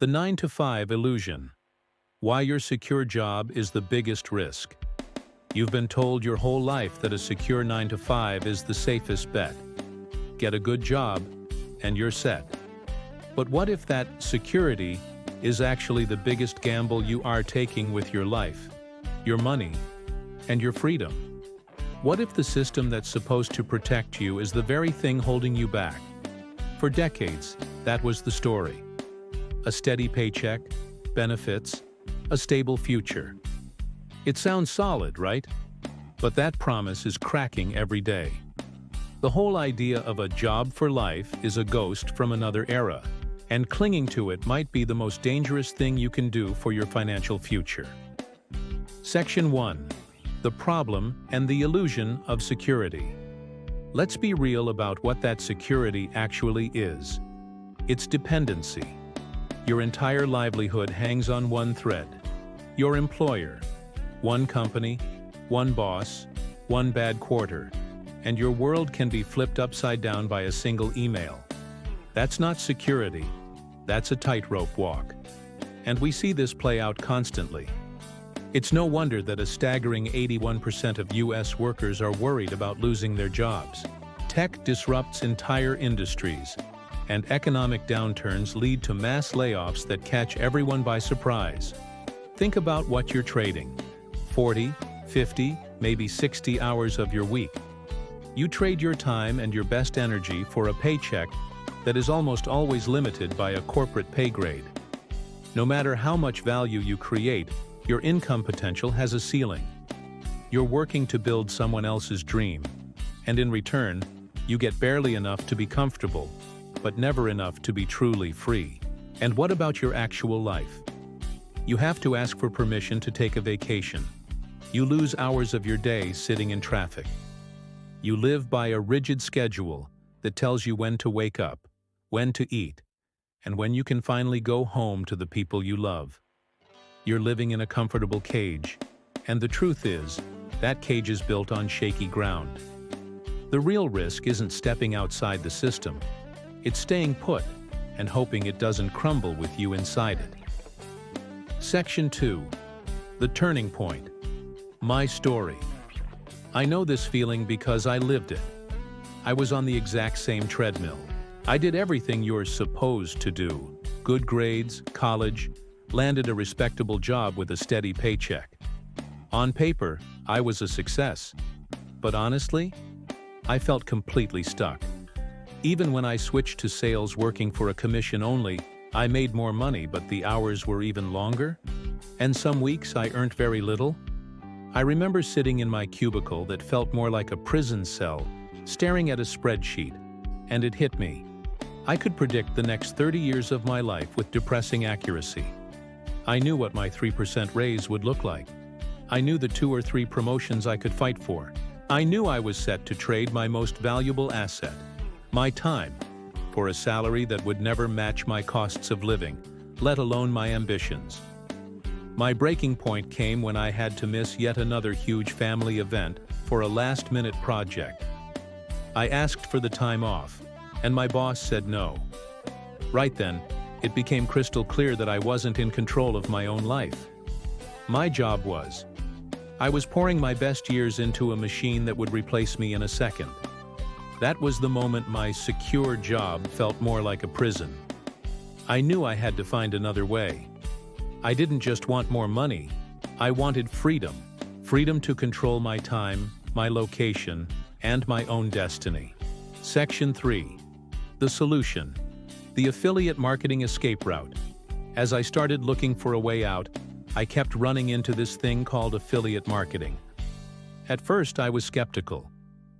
The 9-to-5 illusion. Why your secure job is the biggest risk. You've been told your whole life that a secure 9-to-5 is the safest bet. Get a good job, and you're set. But what if that security is actually the biggest gamble you are taking with your life, your money, and your freedom? What if the system that's supposed to protect you is the very thing holding you back? For decades, that was the story. A steady paycheck, benefits, a stable future. It sounds solid, right? But that promise is cracking every day. The whole idea of a job for life is a ghost from another era, and clinging to it might be the most dangerous thing you can do for your financial future. Section 1. The problem and the illusion of security. Let's be real about what that security actually is. It's dependency. Your entire livelihood hangs on one thread. Your employer. One company, one boss, one bad quarter, and your world can be flipped upside down by a single email. That's not security. That's a tightrope walk. And we see this play out constantly. It's no wonder that a staggering 81% of U.S. workers are worried about losing their jobs. Tech disrupts entire industries, and economic downturns lead to mass layoffs that catch everyone by surprise. Think about what you're trading. 40, 50, maybe 60 hours of your week. You trade your time and your best energy for a paycheck that is almost always limited by a corporate pay grade. No matter how much value you create, your income potential has a ceiling. You're working to build someone else's dream, and in return, you get barely enough to be comfortable, but never enough to be truly free. And what about your actual life? You have to ask for permission to take a vacation. You lose hours of your day sitting in traffic. You live by a rigid schedule that tells you when to wake up, when to eat, and when you can finally go home to the people you love. You're living in a comfortable cage, and the truth is, that cage is built on shaky ground. The real risk isn't stepping outside the system. It's staying put and hoping it doesn't crumble with you inside it. Section 2. The turning point. My story. I know this feeling because I lived it. I was on the exact same treadmill. I did everything you're supposed to do. Good grades, college, landed a respectable job with a steady paycheck. On paper, I was a success. But honestly, I felt completely stuck. Even when I switched to sales working for a commission only, I made more money, but the hours were even longer. And some weeks I earned very little. I remember sitting in my cubicle that felt more like a prison cell, staring at a spreadsheet, and it hit me. I could predict the next 30 years of my life with depressing accuracy. I knew what my 3% raise would look like. I knew the 2 or 3 promotions I could fight for. I knew I was set to trade my most valuable asset, my time, for a salary that would never match my costs of living, let alone my ambitions. My breaking point came when I had to miss yet another huge family event for a last-minute project. I asked for the time off, and my boss said no. Right then, it became crystal clear that I wasn't in control of my own life. My job was. I was pouring my best years into a machine that would replace me in a second. That was the moment my secure job felt more like a prison. I knew I had to find another way. I didn't just want more money. I wanted freedom. Freedom to control my time, my location, and my own destiny. Section 3. The solution. The affiliate marketing escape route. As I started looking for a way out, I kept running into this thing called affiliate marketing. At first, I was skeptical.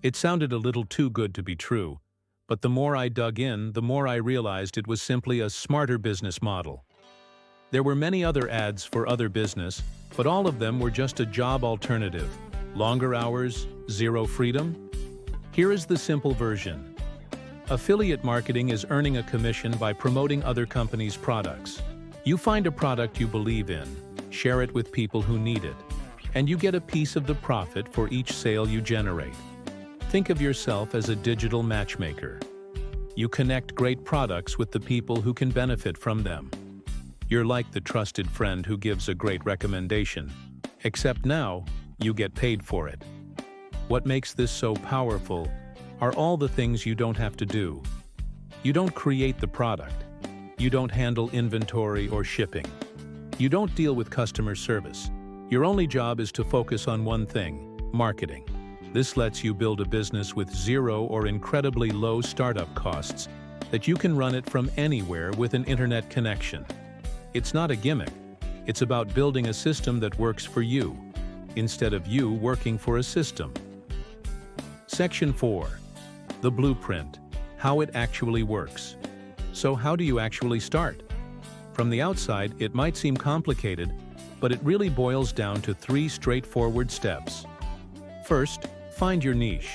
It sounded a little too good to be true, but the more I dug in, the more I realized it was simply a smarter business model. There were many other ads for other business, but all of them were just a job alternative. Longer hours, zero freedom? Here is the simple version. Affiliate marketing is earning a commission by promoting other companies' products. You find a product you believe in, share it with people who need it, and you get a piece of the profit for each sale you generate. Think of yourself as a digital matchmaker. You connect great products with the people who can benefit from them. You're like the trusted friend who gives a great recommendation, except now you get paid for it. What makes this so powerful are all the things you don't have to do. You don't create the product. You don't handle inventory or shipping. You don't deal with customer service. Your only job is to focus on one thing: marketing. This lets you build a business with zero or incredibly low startup costs that you can run it from anywhere with an internet connection. It's not a gimmick. It's about building a system that works for you, instead of you working for a system. Section 4. The blueprint. How it actually works. So how do you actually start? From the outside, it might seem complicated, but it really boils down to 3 straightforward steps. First, find your niche.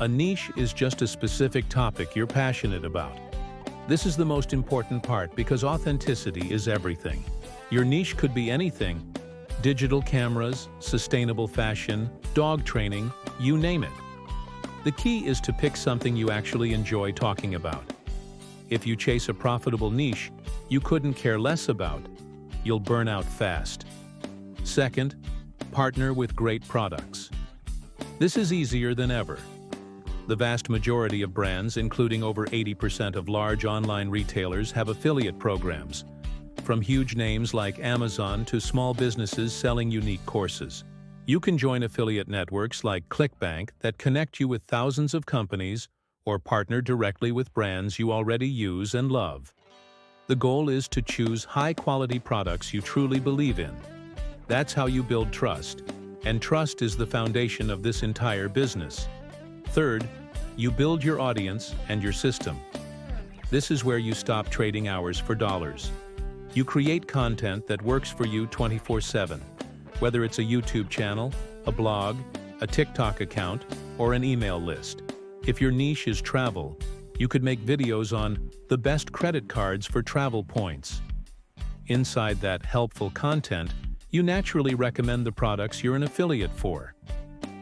A niche is just a specific topic you're passionate about. This is the most important part because authenticity is everything. Your niche could be anything: digital cameras, sustainable fashion, dog training, you name it. The key is to pick something you actually enjoy talking about. If you chase a profitable niche you couldn't care less about, you'll burn out fast. Second, partner with great products. This is easier than ever. The vast majority of brands, including over 80% of large online retailers, have affiliate programs, from huge names like Amazon to small businesses selling unique courses. You can join affiliate networks like ClickBank that connect you with thousands of companies or partner directly with brands you already use and love. The goal is to choose high-quality products you truly believe in. That's how you build trust, and trust is the foundation of this entire business. Third, you build your audience and your system. This is where you stop trading hours for dollars. You create content that works for you 24/7, whether it's a YouTube channel, a blog, a TikTok account, or an email list. If your niche is travel, you could make videos on the best credit cards for travel points. Inside that helpful content, you naturally recommend the products you're an affiliate for.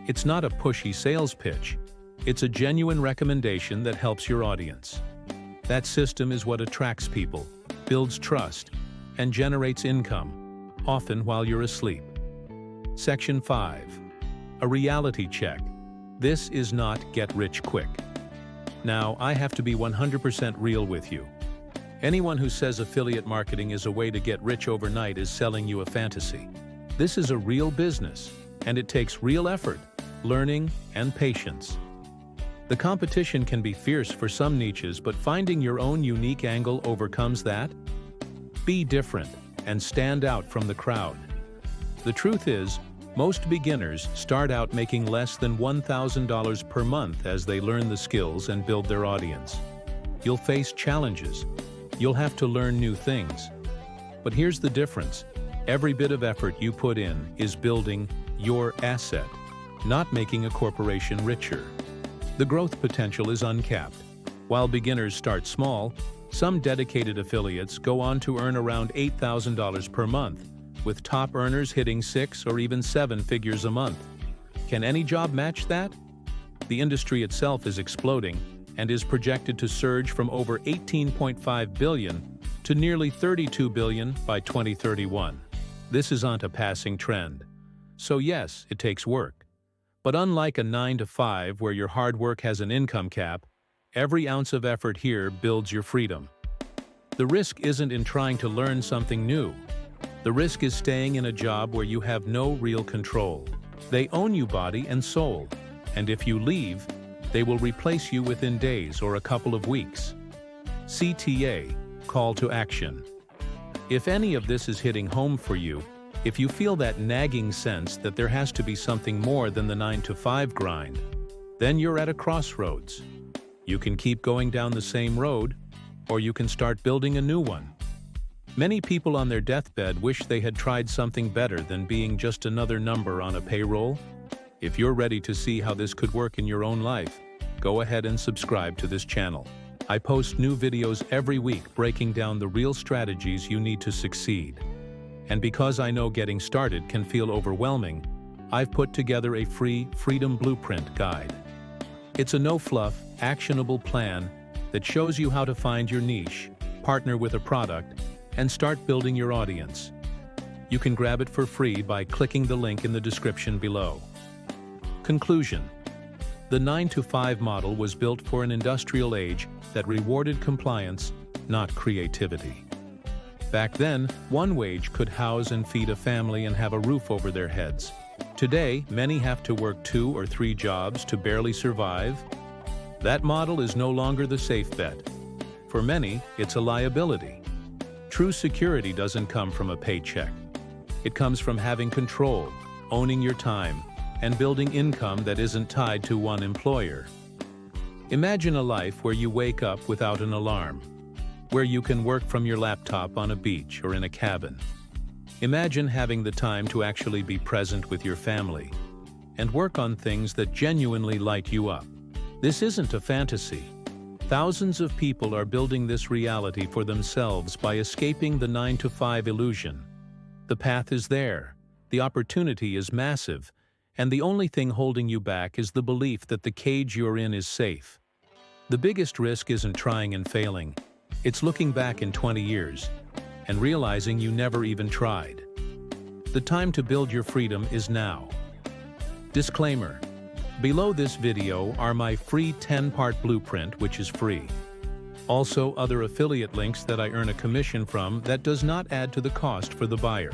It's not a pushy sales pitch. It's a genuine recommendation that helps your audience. That system is what attracts people, builds trust, and generates income, often while you're asleep. Section 5. A reality check. This is not get rich quick. Now, I have to be 100% real with you. Anyone who says affiliate marketing is a way to get rich overnight is selling you a fantasy. This is a real business, and it takes real effort, learning, and patience. The competition can be fierce for some niches, but finding your own unique angle overcomes that. Be different and stand out from the crowd. The truth is, most beginners start out making less than $1,000 per month as they learn the skills and build their audience. You'll face challenges. You'll have to learn new things. But here's the difference. Every bit of effort you put in is building your asset, not making a corporation richer. The growth potential is uncapped. While beginners start small, some dedicated affiliates go on to earn around $8,000 per month, with top earners hitting 6 or even 7 figures a month. Can any job match that? The industry itself is exploding and is projected to surge from over $18.5 billion to nearly $32 billion by 2031. This isn't a passing trend. So yes, it takes work. But unlike a 9-to-5 where your hard work has an income cap, every ounce of effort here builds your freedom. The risk isn't in trying to learn something new. The risk is staying in a job where you have no real control. They own you body and soul, and if you leave, they will replace you within days or a couple of weeks. CTA, call to action. If any of this is hitting home for you, if you feel that nagging sense that there has to be something more than the 9-to-5 grind, then you're at a crossroads. You can keep going down the same road, or you can start building a new one. Many people on their deathbed wish they had tried something better than being just another number on a payroll. If you're ready to see how this could work in your own life, go ahead and subscribe to this channel. I post new videos every week breaking down the real strategies you need to succeed. And because I know getting started can feel overwhelming, I've put together a free Freedom Blueprint guide. It's a no-fluff, actionable plan that shows you how to find your niche, partner with a product, and start building your audience. You can grab it for free by clicking the link in the description below. Conclusion: the 9-to-5 model was built for an industrial age that rewarded compliance, not creativity. Back then, one wage could house and feed a family and have a roof over their heads. Today, many have to work 2 or 3 jobs to barely survive. That model is no longer the safe bet. For many, it's a liability. True security doesn't come from a paycheck. It comes from having control, owning your time, and building income that isn't tied to one employer. Imagine a life where you wake up without an alarm, where you can work from your laptop on a beach or in a cabin. Imagine having the time to actually be present with your family and work on things that genuinely light you up. This isn't a fantasy. Thousands of people are building this reality for themselves by escaping the 9-to-5 illusion. The path is there, the opportunity is massive, and the only thing holding you back is the belief that the cage you're in is safe. The biggest risk isn't trying and failing, it's looking back in 20 years and realizing you never even tried. The time to build your freedom is now. Disclaimer: below this video are my free 10-part blueprint, which is free. Also, other affiliate links that I earn a commission from that does not add to the cost for the buyer.